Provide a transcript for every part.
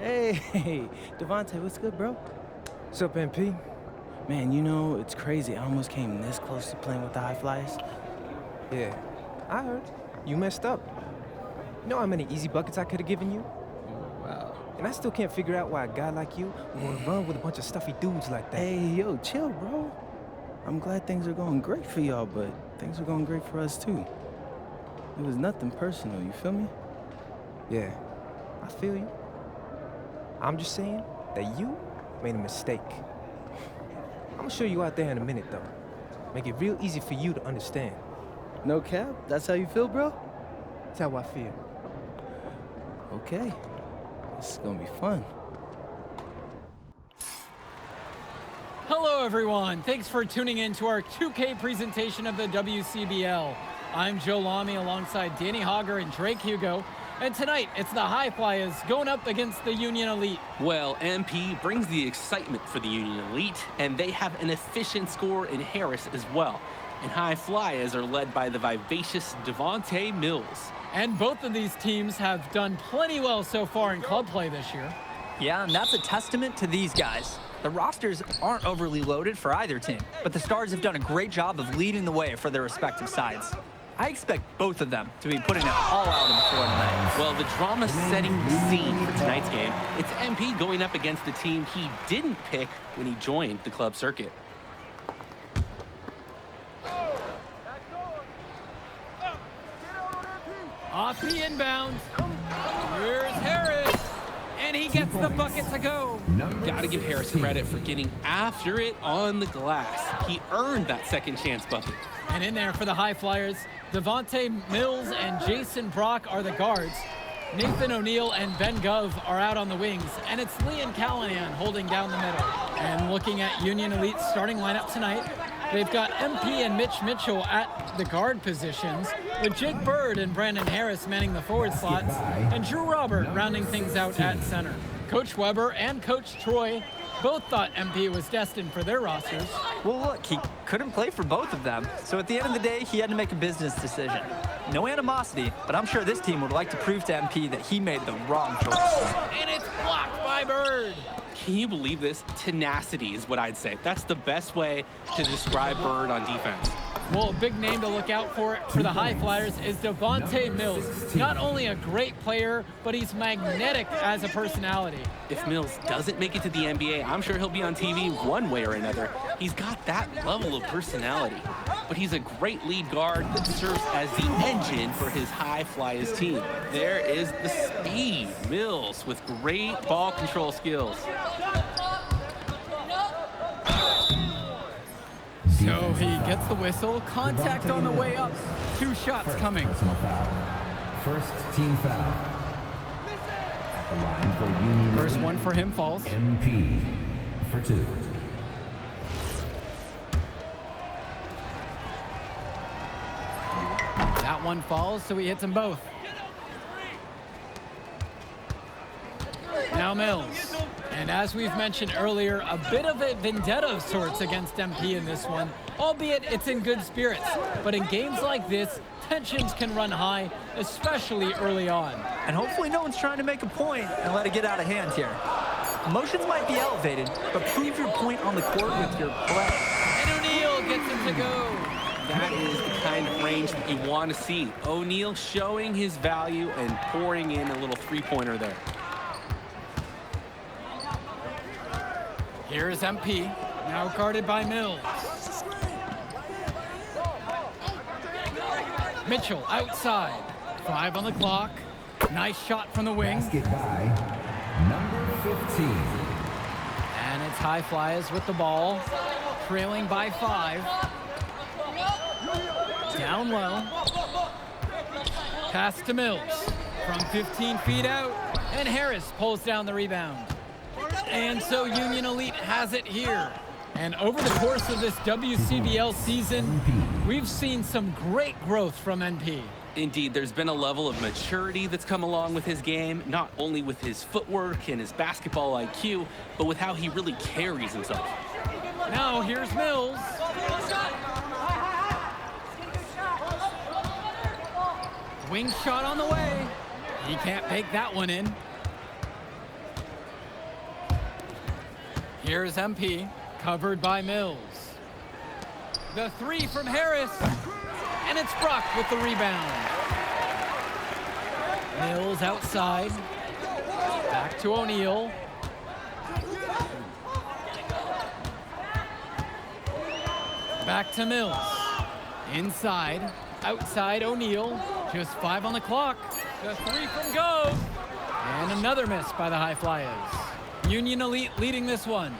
Hey, Devontae, what's good, bro? What's up, MP? Man, you know, it's crazy. I almost came this close to playing with the High Flyers. Yeah, I heard. You messed up. You know how many easy buckets I could have given you? Wow. And I still can't figure out why a guy like you would want to run with a bunch of stuffy dudes like that. Hey, yo, chill, bro. I'm glad things are going great for y'all, but things are going great for us, too. It was nothing personal, you feel me? Yeah, I feel you. I'm just saying that you made a mistake. I'm gonna show you out there in a minute, though. Make it real easy for you to understand. No cap? That's how you feel, bro? That's how I feel. Okay. This is gonna be fun. Hello, everyone. Thanks for tuning in to our 2K presentation of the WCBL. I'm Joe Lamy alongside Danny Hogger and Drake Hugo. And tonight, it's the High Flyers going up against the Union Elite. Well, MP brings the excitement for the Union Elite, and they have an efficient scorer in Harris as well. And High Flyers are led by the vivacious Devontae Mills. And both of these teams have done plenty well so far in club play this year. Yeah, and that's a testament to these guys. The rosters aren't overly loaded for either team, but the Stars have done a great job of leading the way for their respective sides. I expect both of them to be putting it all out on the floor tonight. Well, the drama setting the scene for tonight's game. It's MP going up against the team he didn't pick when he joined the club circuit. Off the inbound. Here's Harris. And he gets the bucket to go. Gotta give Harris credit for getting after it on the glass. He earned that second chance bucket. And in there for the High Flyers, Devontae Mills and Jason Brock are the guards. Nathan O'Neill and Ben Gov are out on the wings, and it's Leon Callahan holding down the middle. And looking at Union Elite's starting lineup tonight, they've got MP and Mitch Mitchell at the guard positions, with Jake Bird and Brandon Harris manning the forward slots, and Drew Robert rounding things out at center. Coach Weber and Coach Troy both thought MP was destined for their rosters. Well, look, he couldn't play for both of them, so at the end of the day, he had to make a business decision. No animosity, but I'm sure this team would like to prove to MP that he made the wrong choice. And it's blocked by Bird. Can you believe this? Tenacity is what I'd say. That's the best way to describe Bird on defense. Well, a big name to look out for the High Flyers is Devontae Mills. Not only a great player, but he's magnetic as a personality. If Mills doesn't make it to the NBA, I'm sure he'll be on TV one way or another. He's got that level of personality. But he's a great lead guard that serves as the engine for his High Flyers team. There is the speed. Mills with great ball control skills. So he gets the whistle, contact on the way up, 2 shots coming. First team foul. At the line for Union First Elite, one for him falls. MP for 2. That one falls, so he hits them both. Now Mills. And as we've mentioned earlier, a bit of a vendetta of sorts against MP in this one, albeit it's in good spirits. But in games like this, tensions can run high, especially early on. And hopefully no one's trying to make a point and let it get out of hand here. Emotions might be elevated, but prove your point on the court with your play. And O'Neill gets him to go. That is the kind of range that you want to see. O'Neill showing his value and pouring in a little three-pointer there. Here's MP, now guarded by Mills. Mitchell outside, 5 on the clock. Nice shot from the wing. Basket by number 15. And it's High Flyers with the ball, trailing by 5. Down low. Pass to Mills from 15 feet out, and Harris pulls down the rebound. And so Union Elite has it here. And over the course of this WCBL season, we've seen some great growth from NP. Indeed, there's been a level of maturity that's come along with his game, not only with his footwork and his basketball IQ, but with how he really carries himself. Now here's Mills. Wing shot on the way. He can't bake that one in. Here's MP, covered by Mills. The three from Harris, and it's Brock with the rebound. Mills outside, back to O'Neal. Back to Mills, inside, outside O'Neal, just 5 on the clock. The three from Gove, and another miss by the High Flyers. Union Elite leading this one.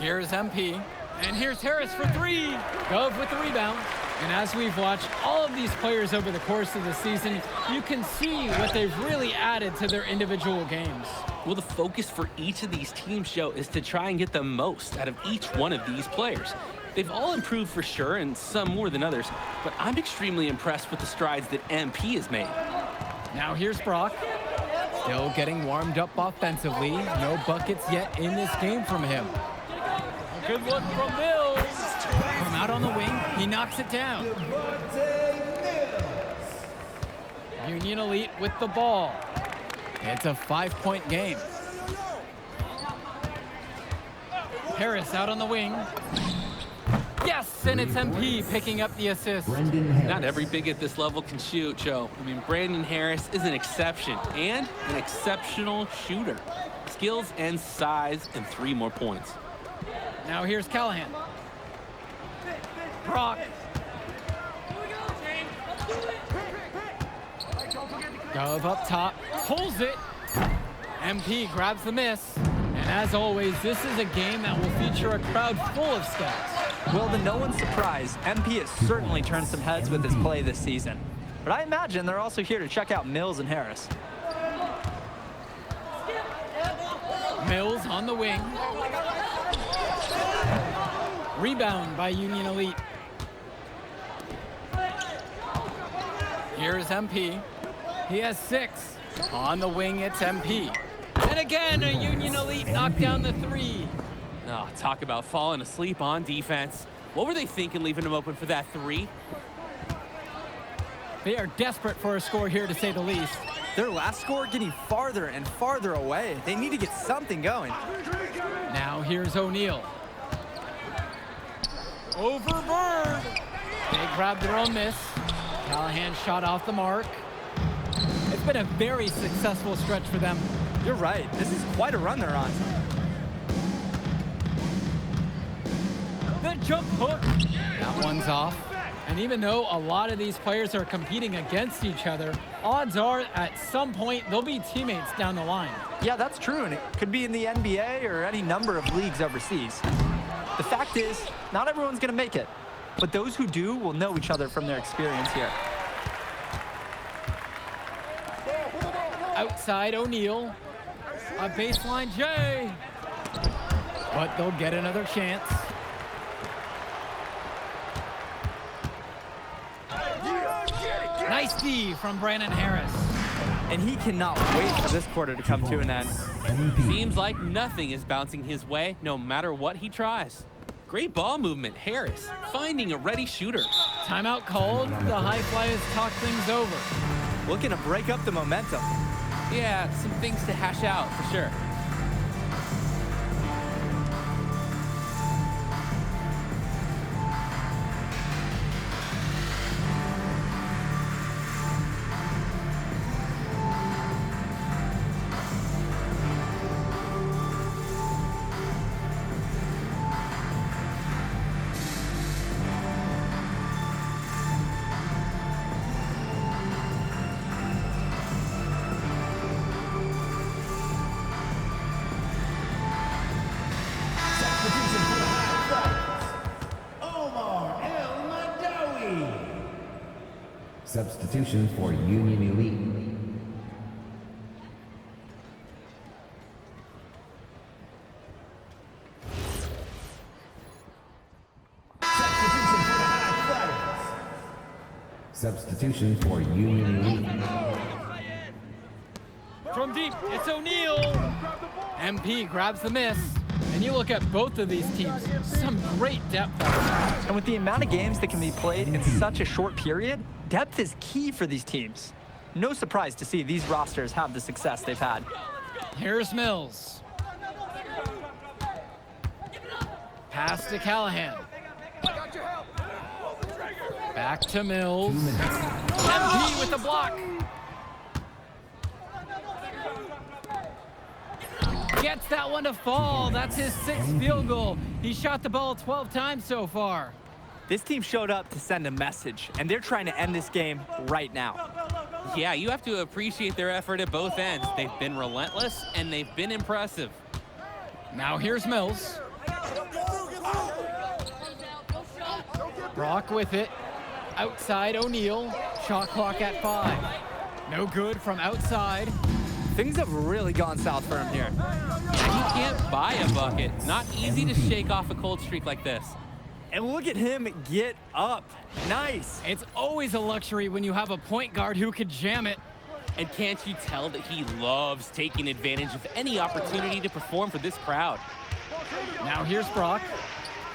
Here's MP, and here's Harris for 3. Gove with the rebound. And as we've watched all of these players over the course of the season, you can see what they've really added to their individual games. Well, the focus for each of these teams show is to try and get the most out of each one of these players. They've all improved for sure, and some more than others, but I'm extremely impressed with the strides that MP has made. Now here's Brock, still getting warmed up offensively. No buckets yet in this game from him. A good look from Mills. From out on the wing, he knocks it down. Union Elite with the ball. It's a 5-point game. Harris out on the wing. Yes, and it's MP picking up the assist. Not every big at this level can shoot, Joe. I mean, Brandon Harris is an exception and an exceptional shooter. Skills and size and 3 more points. Now here's Callahan. Brock. Gove up top, pulls it. MP grabs the miss. And as always, this is a game that will feature a crowd full of scouts. Well, to no one's surprise, MP has certainly turned some heads with his play this season. But I imagine they're also here to check out Mills and Harris. Mills on the wing. Rebound by Union Elite. Here's MP. He has 6. On the wing, it's MP. And again, a Union Elite knocked down the 3. Oh, talk about falling asleep on defense. What were they thinking leaving him open for that 3? They are desperate for a score here, to say the least. Their last score getting farther and farther away. They need to get something going. Now here's O'Neal. Over Bird. They grabbed their own miss. Callahan shot off the mark. It's been a very successful stretch for them. You're right. This is quite a run they're on. The jump hook. That one's off. And even though a lot of these players are competing against each other, odds are at some point they'll be teammates down the line. Yeah, that's true, and it could be in the NBA or any number of leagues overseas. The fact is, not everyone's going to make it, but those who do will know each other from their experience here. Outside O'Neal. A baseline J. But they'll get another chance. Nice D from Brandon Harris. And he cannot wait for this quarter to come to an end. Seems like nothing is bouncing his way, no matter what he tries. Great ball movement, Harris, finding a ready shooter. Timeout called. The High Flyers talk things over. Looking to break up the momentum. Yeah, some things to hash out for sure. Substitution for Union Elite. Substitution for Union Elite. From deep, it's O'Neal. MP grabs the miss. And you look at both of these teams, some great depth. And with the amount of games that can be played in such a short period, depth is key for these teams. No surprise to see these rosters have the success they've had. Here's Mills. Pass to Callahan. Back to Mills. MP with the block. Gets that one to fall. That's his 6th field goal. He shot the ball 12 times so far. This team showed up to send a message, and they're trying to end this game right now. Yeah, you have to appreciate their effort at both ends. They've been relentless, and they've been impressive. Now here's Mills. Brock with it. Outside O'Neal. Shot clock at 5. No good from outside. Things have really gone south for him here. He can't buy a bucket. Not easy to shake off a cold streak like this. And look at him get up. Nice. It's always a luxury when you have a point guard who could jam it. And can't you tell that he loves taking advantage of any opportunity to perform for this crowd? Now here's Brock.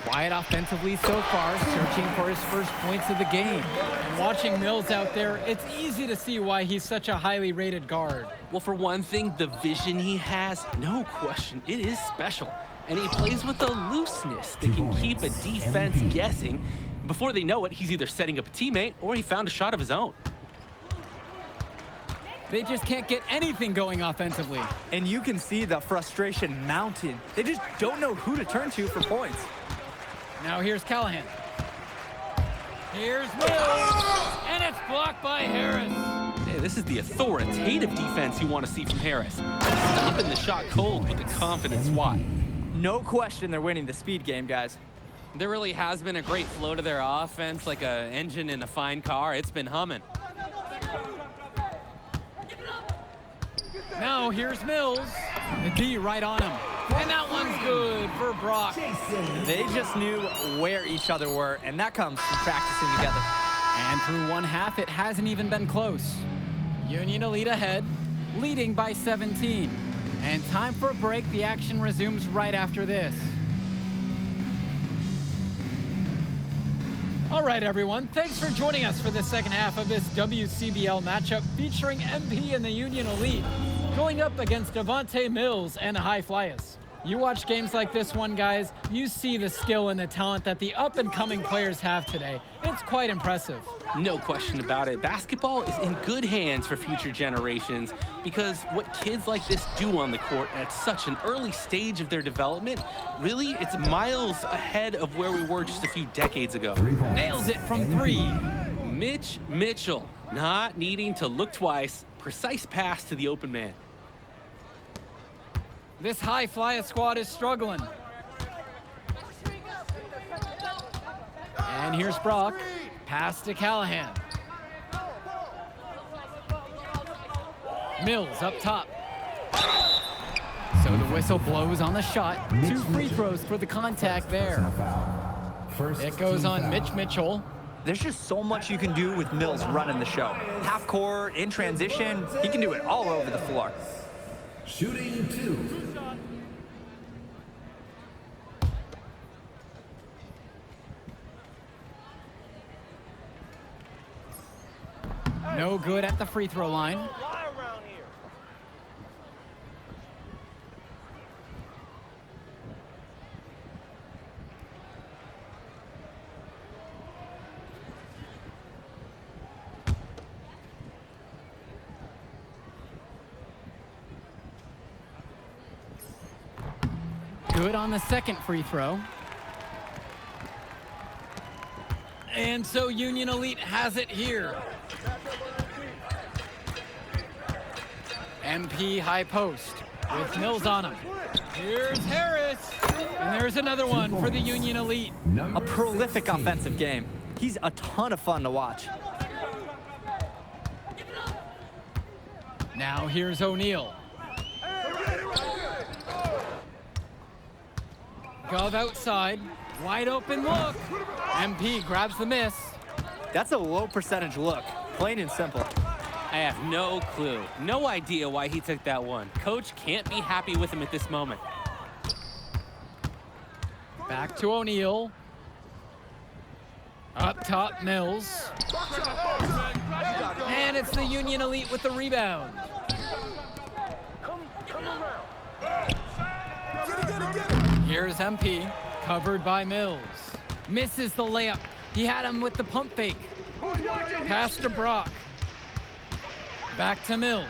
Quiet offensively so far, searching for his first points of the game. And watching Mills out there, it's easy to see why he's such a highly rated guard. Well, for one thing, the vision he has, no question, it is special. And he plays with a looseness that can keep a defense guessing. Before they know it, he's either setting up a teammate or he found a shot of his own. They just can't get anything going offensively. And you can see the frustration mounting. They just don't know who to turn to for points. Now here's Callahan. Here's Mills, and it's blocked by Harris. Hey, this is the authoritative defense you want to see from Harris. Stopping the shot cold with a confident swat. No question they're winning the speed game, guys. There really has been a great flow to their offense, like an engine in a fine car. It's been humming. Now here's Mills. The D right on him. And that one's good for Brock. They just knew where each other were, and that comes from practicing together. And through one half, it hasn't even been close. Union Elite ahead, leading by 17. And time for a break. The action resumes right after this. All right, everyone. Thanks for joining us for the second half of this WCBL matchup featuring MP and the Union Elite going up against Devontae Mills and the High Flyers. You watch games like this one, guys, you see the skill and the talent that the up-and-coming players have today. It's quite impressive. No question about it. Basketball is in good hands for future generations because what kids like this do on the court at such an early stage of their development, really, it's miles ahead of where we were just a few decades ago. Nails it from 3. Mitch Mitchell, not needing to look twice. Precise pass to the open man. This High Flyer squad is struggling. And here's Brock. Pass to Callahan. Mills up top. So the whistle blows on the shot. 2 free throws for the contact there. It goes on Mitch Mitchell. There's just so much you can do with Mills running the show. Half court, in transition, he can do it all over the floor. Shooting 2. No good at the free throw line. Good on the second free throw. And so Union Elite has it here. MP high post with Mills on him. Here's Harris. And there's another one for the Union Elite. A prolific offensive game. He's a ton of fun to watch. Now here's O'Neal. Gov outside. Wide open look. MP grabs the miss. That's a low percentage look, plain and simple. I have no clue, no idea why he took that one. Coach can't be happy with him at this moment. Back to O'Neal. Up top, Mills. And it's the Union Elite with the rebound. Here's MP, covered by Mills. Misses the layup. He had him with the pump fake. Pass to Brock. Back to Mills.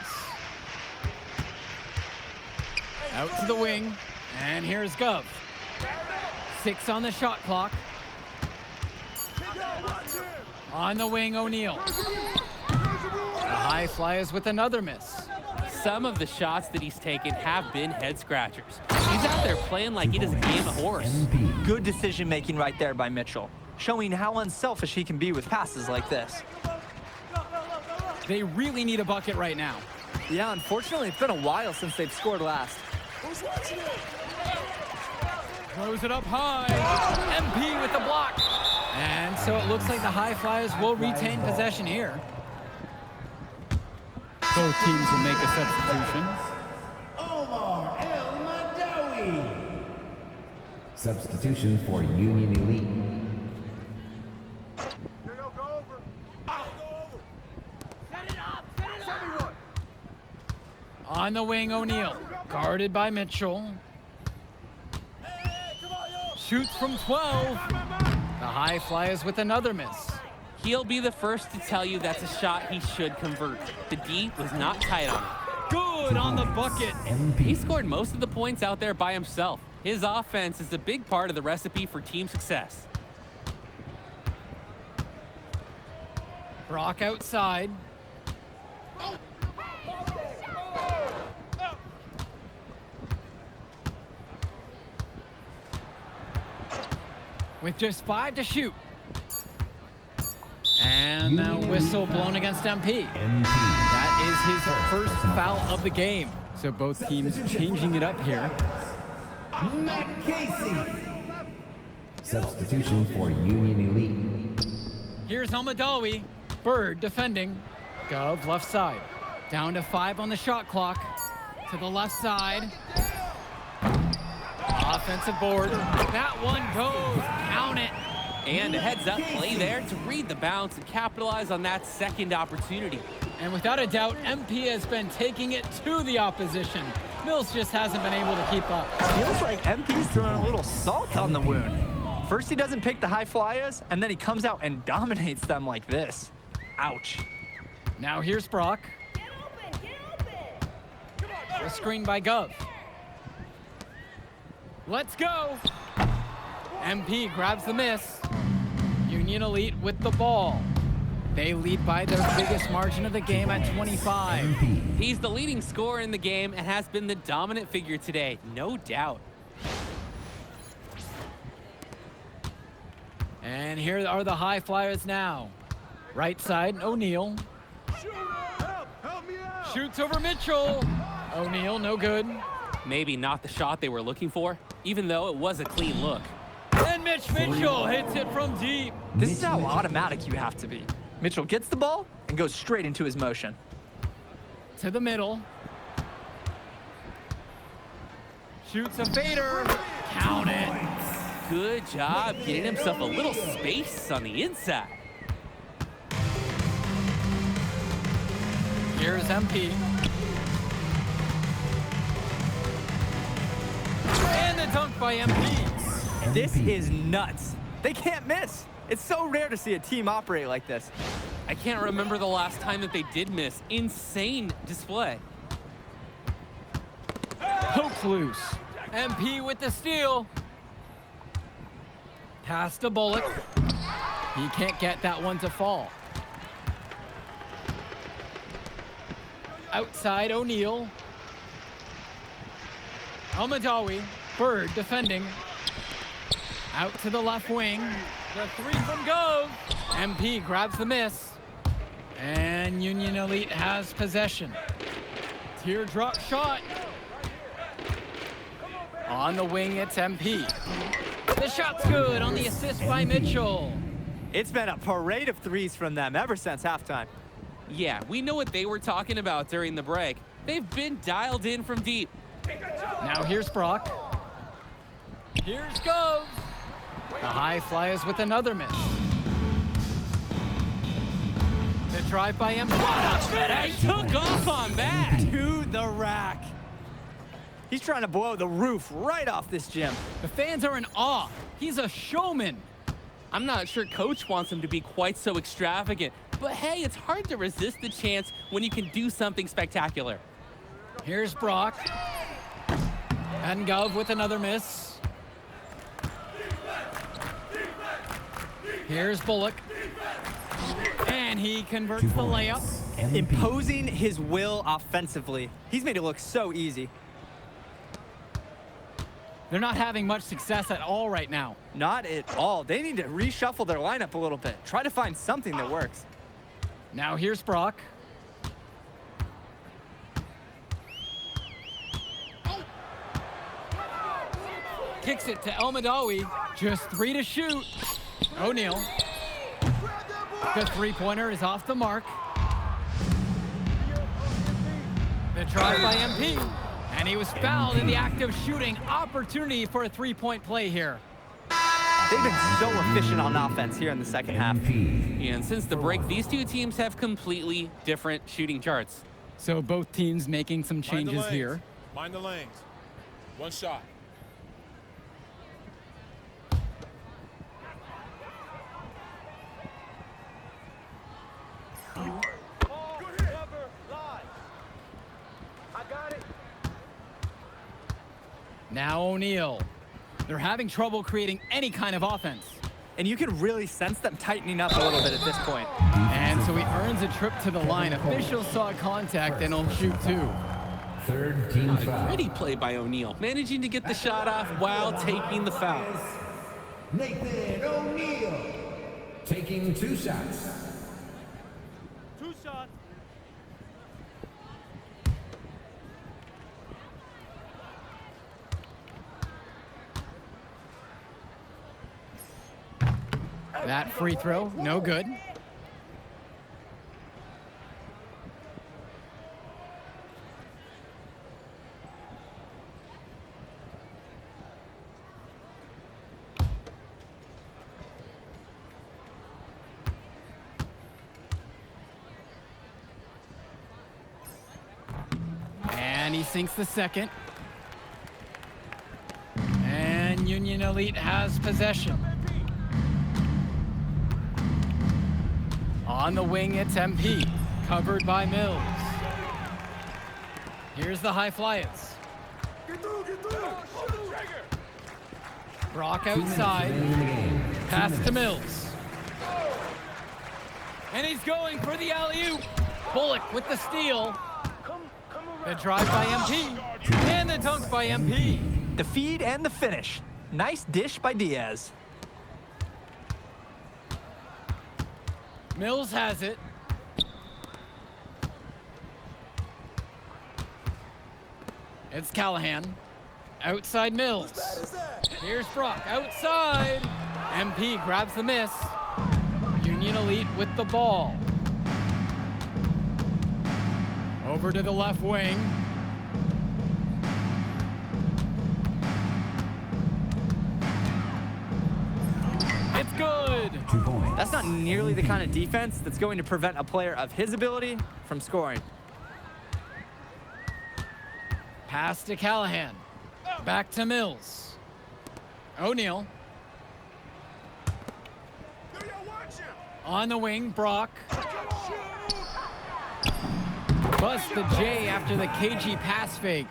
Out to the wing. And here's Gov. 6 on the shot clock. On the wing, O'Neal. The high flyers with another miss. Some of the shots that he's taken have been head scratchers. He's out there playing like it is a game of horse. Good decision making right there by Mitchell, showing how unselfish he can be with passes like this. They really need a bucket right now. Yeah, unfortunately, it's been a while since they've scored last. Throws it up high. MP with the block. And so it looks like the High Flyers will retain possession here. Both teams will make a substitution. Omar El Madawi. Substitution for Union Elite. On the wing, O'Neal. Guarded by Mitchell. Shoots from 12. The High Flyers with another miss. He'll be the first to tell you that's a shot he should convert. The D was not tight on it. Good on the bucket. He scored most of the points out there by himself. His offense is a big part of the recipe for team success. Brock outside. With just 5 to shoot. And now whistle blown against MP. That is his first foul of the game. So both teams changing it up here. Matt Casey. Substitution for Union Elite. Here's Almadawi. Bird defending. Gov left side. Down to 5 on the shot clock. To the left side. Offensive board. That one goes. Count it. And a heads-up play there to read the bounce and capitalize on that second opportunity. And without a doubt, MP has been taking it to the opposition. Mills just hasn't been able to keep up. Feels like MP's throwing a little salt on the wound. First he doesn't pick the High Flyers, and then he comes out and dominates them like this. Ouch. Now here's Brock. A screen by Gov. Let's go. MP grabs the miss. Union Elite with the ball. They lead by their biggest margin of the game at 25. He's the leading scorer in the game and has been the dominant figure today, no doubt. And here are the High Flyers now. Right side, O'Neal. Shoots over Mitchell. O'Neal, no good. Maybe not the shot they were looking for, even though it was a clean look. And Mitch Mitchell hits it from deep. This is how automatic you have to be. Mitchell gets the ball and goes straight into his motion. To the middle. Shoots a fader. Count it. Good job getting himself a little space on the inside. Here's MP. And the dunk by MP. This is nuts. They can't miss. It's so rare to see a team operate like this. I can't remember the last time that they did miss. Insane display. Pokes loose. MP with the steal. Pass to Bullock. He can't get that one to fall. Outside O'Neal. Almadawi. Bird defending. Out to the left wing. The 3 from Gove. MP grabs the miss. And Union Elite has possession. Teardrop shot. On the wing, it's MP. The shot's good on the assist by Mitchell. It's been a parade of threes from them ever since halftime. Yeah, we know what they were talking about during the break. They've been dialed in from deep. Now here's Brock. Here's Gove. The High Flyers with another miss. The drive by MP. They took off on that. To the rack. He's trying to blow the roof right off this gym. The fans are in awe. He's a showman. I'm not sure Coach wants him to be quite so extravagant, but hey, it's hard to resist the chance when you can do something spectacular. Here's Brock. And Gov with another miss. Here's Bullock. And he converts the layup. MVP. Imposing his will offensively. He's made it look so easy. They're not having much success at all right now. Not at all. They need to reshuffle their lineup a little bit. Try to find something that works. Now here's Brock. Kicks it to El Madawi. Just 3 to shoot. O'Neal. The three-pointer is off the mark. The try by MP. And he was fouled in the act of shooting. Opportunity for a three-point play here. They've been so efficient on offense here in the second half. And since the break, these two teams have completely different shooting charts. So both teams making some changes here. Mind the lanes. One shot. Now O'Neal. They're having trouble creating any kind of offense. And you can really sense them tightening up a little bit at this point. And so he earns a trip to the line. Officials saw contact and he'll shoot 2. Third team foul. Pretty play by O'Neal, managing to get the shot off while taking the foul. Nathan O'Neal taking 2 shots. 2 shots. That free throw, no good. And he sinks the second. And Union Elite has possession. On the wing, it's MP, covered by Mills. Here's the High Flyers. Brock outside, pass to Mills. And he's going for the alley-oop. Bullock with the steal. The drive by MP, and the dunk by MP. The feed and the finish. Nice dish by Diaz. Mills has it. It's Callahan. Outside Mills. Here's Brock. Outside. MP grabs the miss. Union Elite with the ball. Over to the left wing. It's good. 2 points. That's not nearly the kind of defense that's going to prevent a player of his ability from scoring. Pass to Callahan. Back to Mills. O'Neal. On the wing, Brock. Bust the J after the KG pass fake.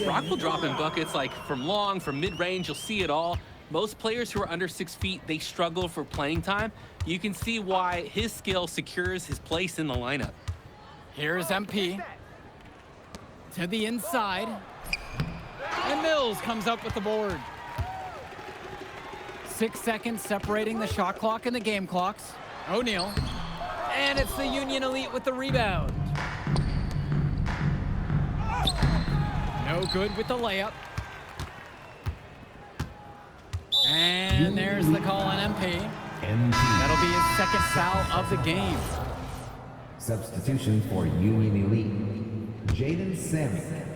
Brock will drop in buckets like from long, from mid-range, you'll see it all. Most players who are under 6 feet, they struggle for playing time. You can see why his skill secures his place in the lineup. Here's MP. To the inside. And Mills comes up with the board. 6 seconds separating the shot clock and the game clocks. O'Neal. And it's the Union Elite with the rebound. No good with the layup. And there's the call on MP. That'll be his second foul of the game. Substitution for Union Elite. Jaden Samick.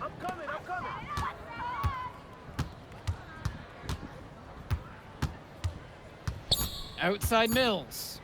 I'm coming. Outside Mills.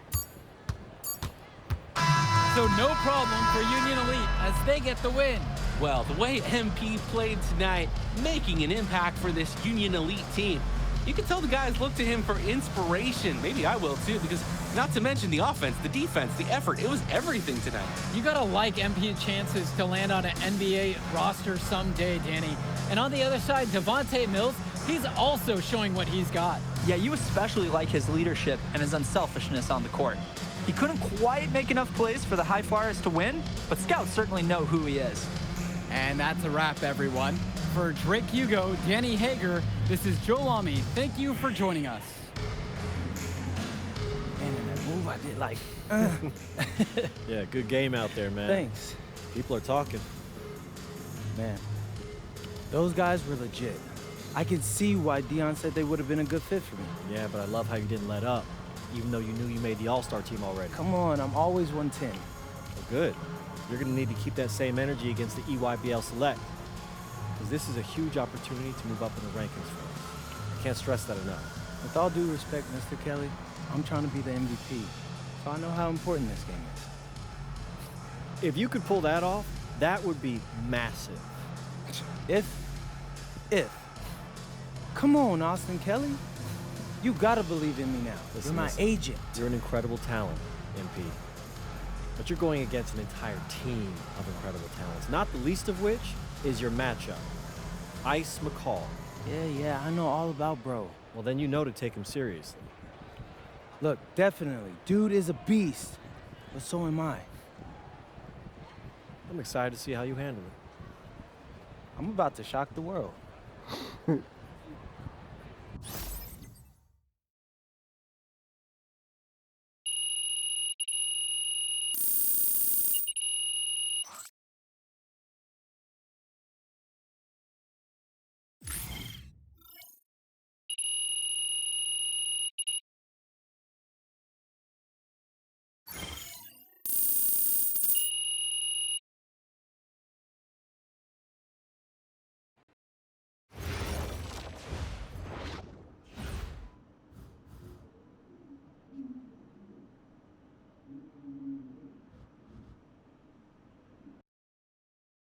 So no problem for Union Elite as they get the win. well. The way MP played tonight, making an impact for this Union Elite team. You can tell the guys look to him for inspiration. Maybe I will too, because not to mention the offense, the defense, the effort. It was everything tonight. You gotta like MP's chances to land on an NBA roster someday, Danny. And on the other side, Devontae Mills, he's also showing what he's got. Yeah, you especially like his leadership and his unselfishness on the court. He couldn't quite make enough plays for the High Flyers to win, but scouts certainly know who he is. And that's a wrap, everyone. For Drake Hugo, Danny Hager, this is Joe Lamy. Thank you for joining us. Man, in that move I did like, Yeah, good game out there, man. thanks. People are talking. Man, those guys were legit. I could see why Dion said they would have been a good fit for me. Yeah, but I love how you didn't let up, even though you knew you made the All-Star team already. Come on, I'm always 110. Well, good. You're going to need to keep that same energy against the EYBL Select, because this is a huge opportunity to move up in the rankings for us. I can't stress that enough. With all due respect, Mr. Kelly, I'm trying to be the MVP, so I know how important this game is. If you could pull that off, that would be massive. If. Come on, Austin Kelly. You gotta believe in me now. Listen, You're my listen. agent. You're an incredible talent, MP. But you're going against an entire team of incredible talents, not the least of which is your matchup, Ice McCall. Yeah, I know all about bro. Well, then you know to take him seriously. Look, definitely, dude is a beast, but so am I. I'm excited to see how you handle it. I'm about to shock the world.